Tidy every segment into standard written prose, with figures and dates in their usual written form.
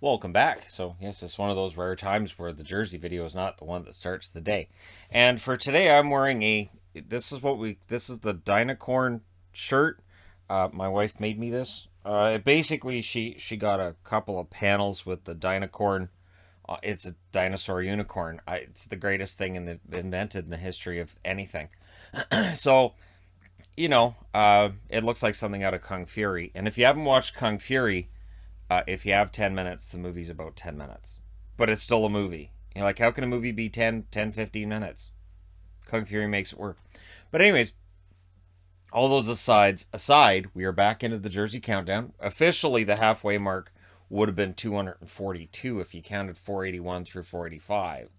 Welcome back. So, yes, it's one of those rare times where the jersey video is not the one that starts the day. And for today, I'm wearing this is the Dynacorn shirt. My wife made me this. Basically, she got a couple of panels with the Dynacorn. It's a dinosaur unicorn. It's the greatest thing invented in the history of anything. So, it looks like something out of Kung Fury. And if you haven't watched Kung Fury, if you have 10 minutes, the movie's about 10 minutes. But it's still a movie. Like, how can a movie be 15 minutes? Kung Fury makes it work. But, anyways, all those aside, we are back into the Jersey Countdown. Officially, the halfway mark would have been 242 if you counted 481 through 485.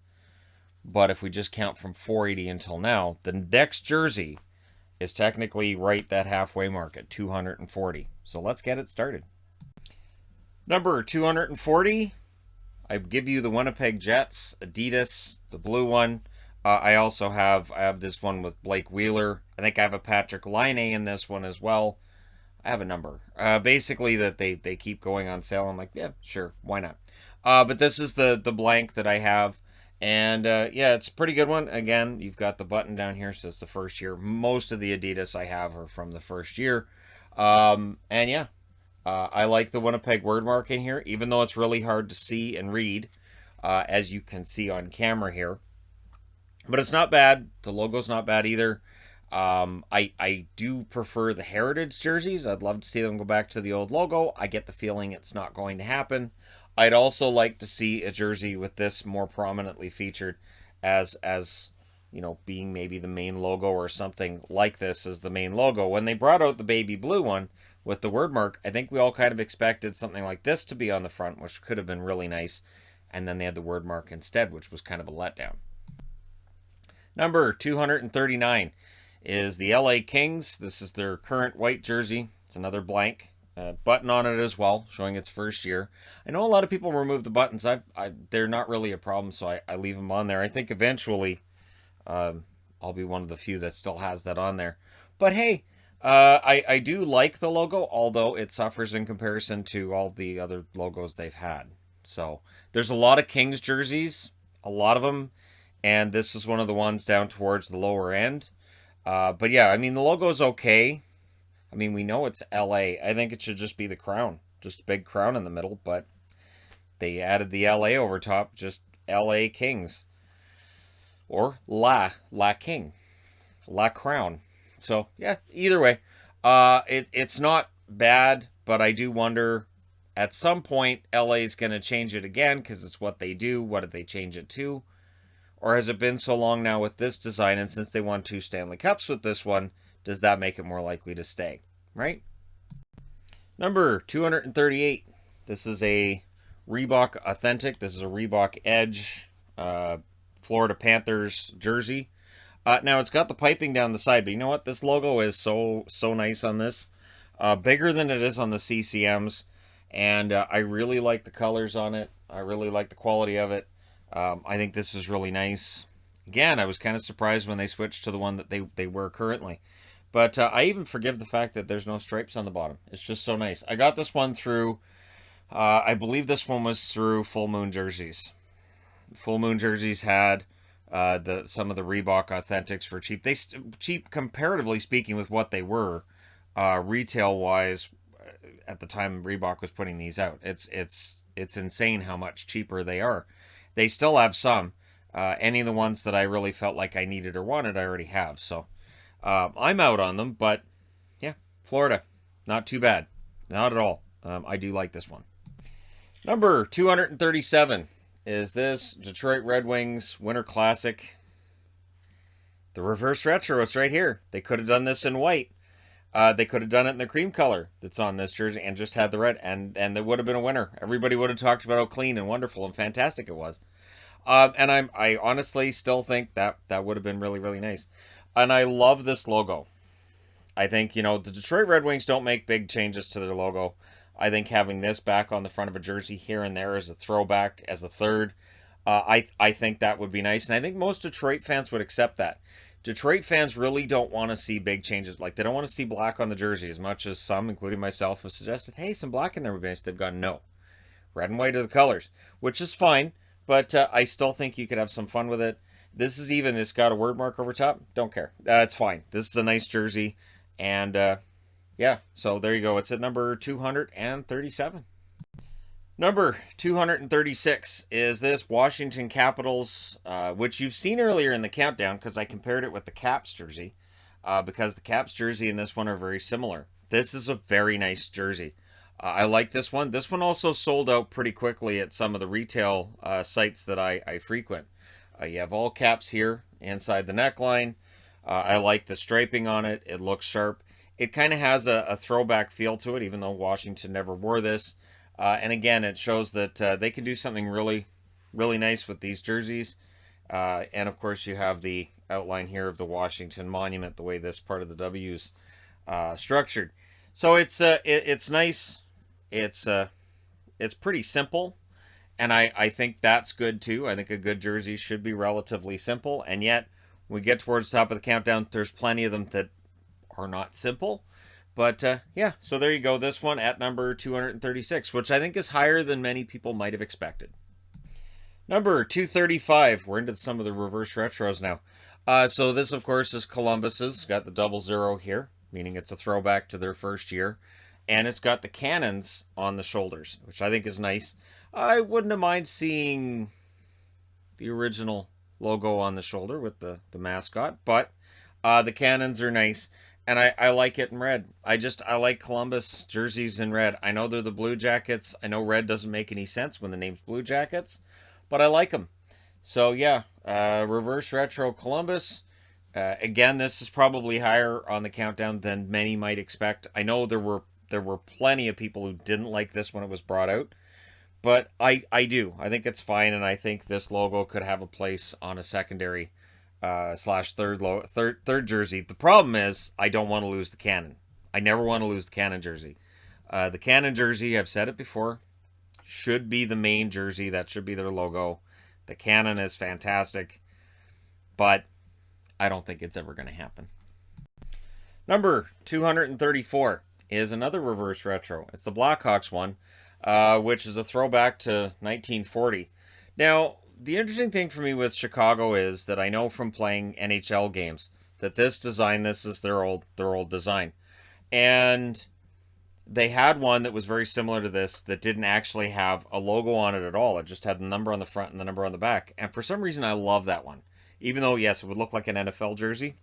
But if we just count from 480 until now, the next jersey is technically right that halfway mark at 240. So let's get it started. Number 240, I give you the Winnipeg Jets, Adidas, the blue one. I have this one with Blake Wheeler. I think I have a Patrick Laine in this one as well. I have a number. Basically, that they keep going on sale. I'm like, yeah, sure, why not? But this is the blank that I have. And yeah, it's a pretty good one. Again, you've got the button down here, so it's the first year. Most of the Adidas I have are from the first year. And yeah, I like the Winnipeg word mark in here, even though it's really hard to see and read, as you can see on camera here. But it's not bad. The logo's not bad either. I do prefer the Heritage jerseys. I'd love to see them go back to the old logo. I get the feeling it's not going to happen. I'd also like to see a jersey with this more prominently featured as being maybe the main logo or something like this as the main logo. When they brought out the baby blue one with the word mark, I think we all kind of expected something like this to be on the front, which could have been really nice. And then they had the word mark instead, which was kind of a letdown. Number 239 is the LA Kings. This is their current white jersey. It's another blank. Button on it as well, showing its first year. I know a lot of people remove the buttons. They're not really a problem, so I leave them on there. I think eventually I'll be one of the few that still has that on there. But hey, I do like the logo, although it suffers in comparison to all the other logos they've had. So there's a lot of Kings jerseys, a lot of them, and this is one of the ones down towards the lower end. But yeah, I mean, the logo's okay. I mean, we know it's LA. I think it should just be the crown. Just a big crown in the middle, but they added the LA over top, just LA Kings. Or La King. La Crown. So, yeah, either way. It's not bad, but I do wonder, at some point, LA's going to change it again, because it's what they do. What did they change it to? Or has it been so long now with this design, and since they won 2 Stanley Cups with this one, does that make it more likely to stay? Right? Number 238. This is a Reebok Authentic. This is a Reebok Edge Florida Panthers jersey. Now, it's got the piping down the side, but you know what? This logo is so nice on this. Bigger than it is on the CCMs. And I really like the colors on it. I really like the quality of it. I think this is really nice. Again, I was kind of surprised when they switched to the one that they wear currently. But I even forgive the fact that there's no stripes on the bottom. It's just so nice. I got this one through, I believe this one was through Full Moon Jerseys. Full Moon Jerseys had some of the Reebok Authentics for cheap. Cheap comparatively speaking with what they were, retail-wise, at the time Reebok was putting these out. It's insane how much cheaper they are. They still have some. Any of the ones that I really felt like I needed or wanted, I already have. So I'm out on them, but yeah, Florida, not too bad. Not at all. I do like this one. Number 237 is this Detroit Red Wings Winter Classic. The reverse retro, it's right here. They could have done this in white. They could have done it in the cream color that's on this jersey and just had the red, and it would have been a winner. Everybody would have talked about how clean and wonderful and fantastic it was. And I honestly still think that would have been really, really nice. And I love this logo. I think, the Detroit Red Wings don't make big changes to their logo. I think having this back on the front of a jersey here and there as a throwback, as a third, I think that would be nice. And I think most Detroit fans would accept that. Detroit fans really don't want to see big changes. Like, they don't want to see black on the jersey as much as some, including myself, have suggested, hey, some black in there would be nice. They've gone, no. Red and white are the colors, which is fine, but I still think you could have some fun with it. This is even, it's got a word mark over top. Don't care. It's fine. This is a nice jersey. And yeah, so there you go. It's at number 237. Number 236 is this Washington Capitals, which you've seen earlier in the countdown because I compared it with the Caps jersey, because the Caps jersey and this one are very similar. This is a very nice jersey. I like this one. This one also sold out pretty quickly at some of the retail sites that I frequent. You have all caps here inside the neckline. I like the striping on it. It looks sharp. It kind of has a throwback feel to it, even though Washington never wore this. And again, it shows that they can do something really, really nice with these jerseys. And of course, you have the outline here of the Washington Monument, the way this part of the W's structured. So it's nice. It's pretty simple. And I think that's good too. I think a good jersey should be relatively simple. And yet, when we get towards the top of the countdown, there's plenty of them that are not simple. But yeah, so there you go. This one at number 236, which I think is higher than many people might have expected. Number 235. We're into some of the reverse retros now. So this, of course, is Columbus's. Got the 00 here, meaning it's a throwback to their first year. And it's got the cannons on the shoulders, which I think is nice. I wouldn't have mind seeing the original logo on the shoulder with the mascot, but the cannons are nice, and I like it in red. I like Columbus jerseys in red. I know they're the Blue Jackets. I know red doesn't make any sense when the name's Blue Jackets, but I like them. So yeah, reverse retro Columbus. Again, this is probably higher on the countdown than many might expect. I know there were plenty of people who didn't like this when it was brought out. But I do. I think it's fine, and I think this logo could have a place on a secondary slash third jersey. The problem is I don't want to lose the cannon. I never want to lose the cannon jersey. The cannon jersey, I've said it before, should be the main jersey. That should be their logo. The cannon is fantastic, but I don't think it's ever going to happen. Number 234 is another reverse retro. It's the Blackhawks one. Which is a throwback to 1940. Now, the interesting thing for me with Chicago is that I know from playing NHL games that this is their old design. And they had one that was very similar to this that didn't actually have a logo on it at all. It just had the number on the front and the number on the back. And for some reason, I love that one. Even though, yes, it would look like an NFL jersey.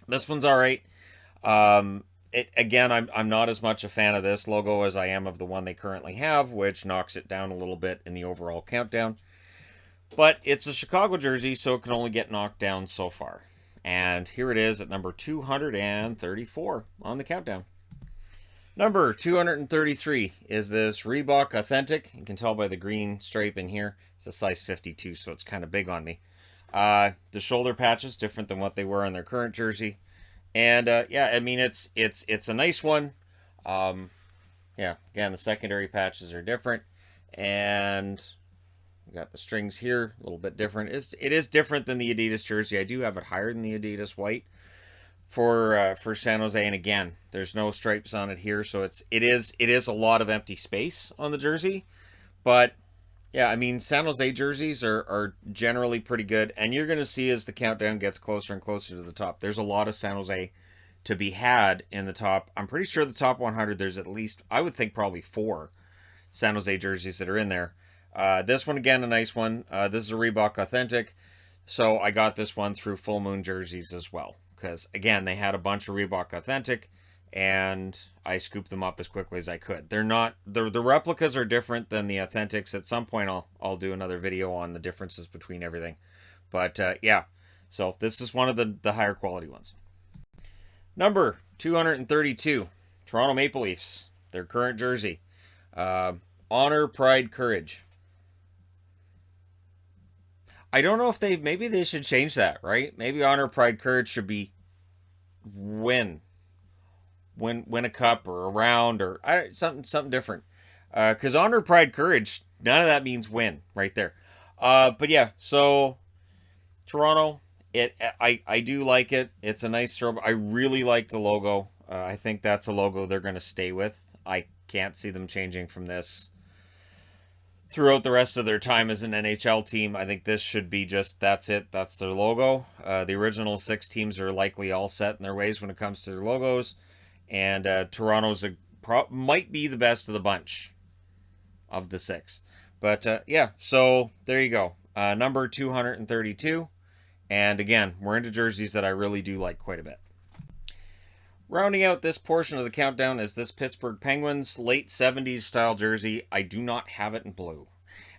This one's all right. Again, I'm not as much a fan of this logo as I am of the one they currently have, which knocks it down a little bit in the overall countdown. But it's a Chicago jersey, so it can only get knocked down so far. And here it is at number 234 on the countdown. Number 233 is this Reebok Authentic. You can tell by the green stripe in here. It's a size 52, so it's kind of big on me. The shoulder patch is different than what they were on their current jersey. And yeah, I mean, it's a nice one. Yeah, again, the secondary patches are different. And we got the strings here, a little bit different. It is different than the Adidas jersey. I do have it higher than the Adidas white for San Jose. And again, there's no stripes on it here, so it is a lot of empty space on the jersey. But yeah, I mean, San Jose jerseys are generally pretty good. And you're going to see as the countdown gets closer and closer to the top, there's a lot of San Jose to be had in the top. I'm pretty sure the top 100, there's at least, I would think probably 4 San Jose jerseys that are in there. This one, again, a nice one. This is a Reebok Authentic. So I got this one through Full Moon Jerseys as well. Because, again, they had a bunch of Reebok Authentic. And I scooped them up as quickly as I could. They're not, the replicas are different than the authentics. At some point, I'll do another video on the differences between everything. But yeah, so this is one of the higher quality ones. Number 232, Toronto Maple Leafs, their current jersey. Honor, Pride, Courage. I don't know if maybe they should change that, right? Maybe Honor, Pride, Courage should be win a cup or a round or something different. Because Honor, Pride, Courage, none of that means win right there. But yeah, so Toronto, I do like it. It's a nice throw. I really like the logo. I think that's a logo they're going to stay with. I can't see them changing from this throughout the rest of their time as an NHL team. I think this should be just, that's it. That's their logo. The original 6 teams are likely all set in their ways when it comes to their logos. And Toronto's might be the best of the bunch of the 6. But yeah, so there you go. Number 232. And again, we're into jerseys that I really do like quite a bit. Rounding out this portion of the countdown is this Pittsburgh Penguins late 70s style jersey. I do not have it in blue.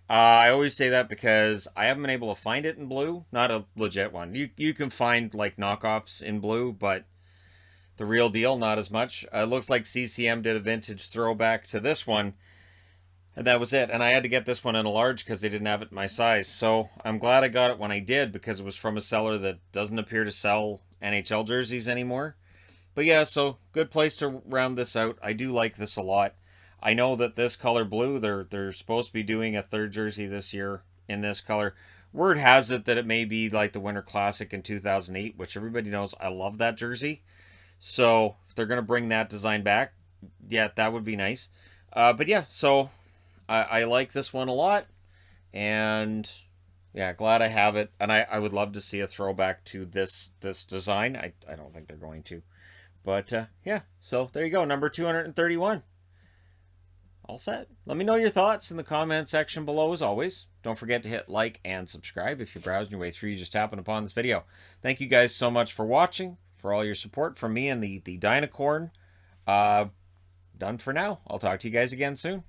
I always say that because I haven't been able to find it in blue. Not a legit one. You can find like knockoffs in blue, but the real deal, not as much. It looks like CCM did a vintage throwback to this one. And that was it. And I had to get this one in a large because they didn't have it in my size. So I'm glad I got it when I did, because it was from a seller that doesn't appear to sell NHL jerseys anymore. But yeah, so good place to round this out. I do like this a lot. I know that this color blue, they're supposed to be doing a 3rd jersey this year in this color. Word has it that it may be like the Winter Classic in 2008, which everybody knows I love that jersey. So if they're going to bring that design back, yeah, that would be nice. But yeah, so I like this one a lot. And yeah, glad I have it. And I would love to see a throwback to this design. I don't think they're going to. But yeah, so there you go, number 231. All set. Let me know your thoughts in the comment section below as always. Don't forget to hit like and subscribe if you're browsing your way through, you just happened upon this video. Thank you guys so much for watching, for all your support from me and the Dynacorn. Done for now. I'll talk to you guys again soon.